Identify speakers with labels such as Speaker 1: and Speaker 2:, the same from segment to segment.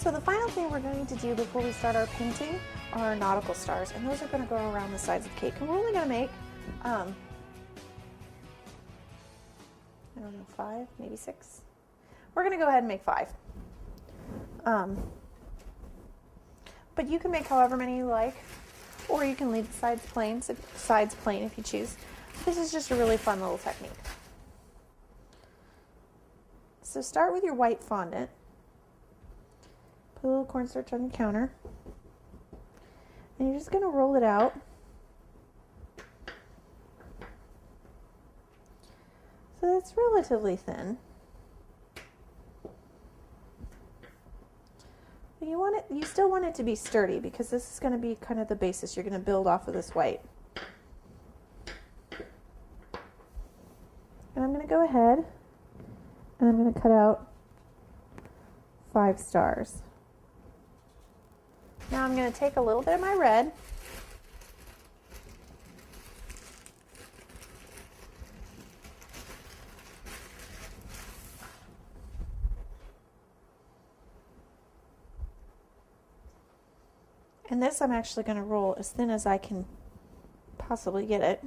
Speaker 1: So the final thing we're going to do before we start our painting are our nautical stars, and those are going to go around the sides of the cake. And we're only going to make, I don't know, 5, maybe 6. We're going to go ahead and make 5. But you can make however many you like, or you can leave the sides plain if you choose. This is just a really fun little technique. So start with your white fondant. Put a little cornstarch on your counter. And you're just going to roll it out. So that's relatively thin. But you still want it to be sturdy because this is going to be kind of the basis you're going to build off of this white. And I'm going to go ahead and I'm going to cut out 5 stars. Now I'm going to take a little bit of my red and this I'm actually going to roll as thin as I can possibly get it.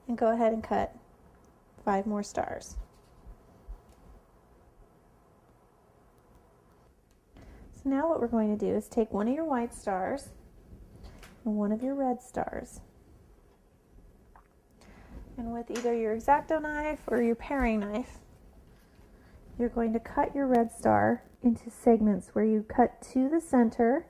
Speaker 1: And go ahead and cut 5 more stars. So now what we're going to do is take one of your white stars and one of your red stars. And with either your X-Acto knife or your paring knife, you're going to cut your red star into segments where you cut to the center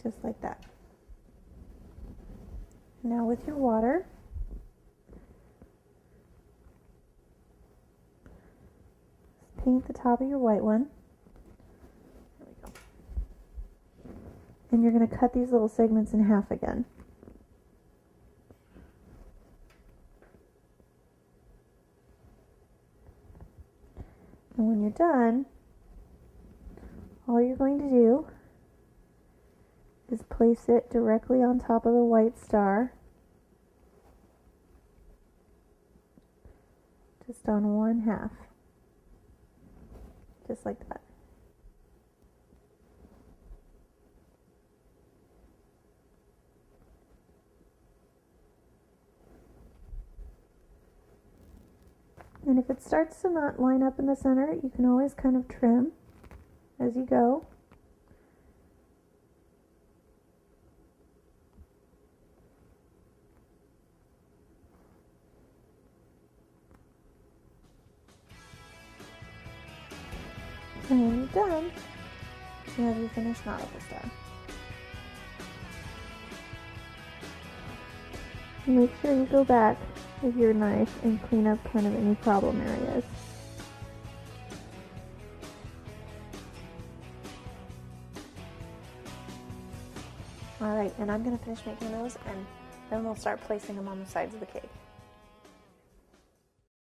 Speaker 1: just like that. Now with your water, paint the top of your white one. There we go. And you're going to cut these little segments in half again. And when you're done, all you're going to do is place it directly on top of the white star, just on one half, just like that. And if it starts to not line up in the center, you can always kind of trim as you go. And when you're done, you have your finished nautical star. Make sure you go back with your knife and clean up kind of any problem areas. Alright, and I'm going to finish making those and then we'll start placing them on the sides of the cake.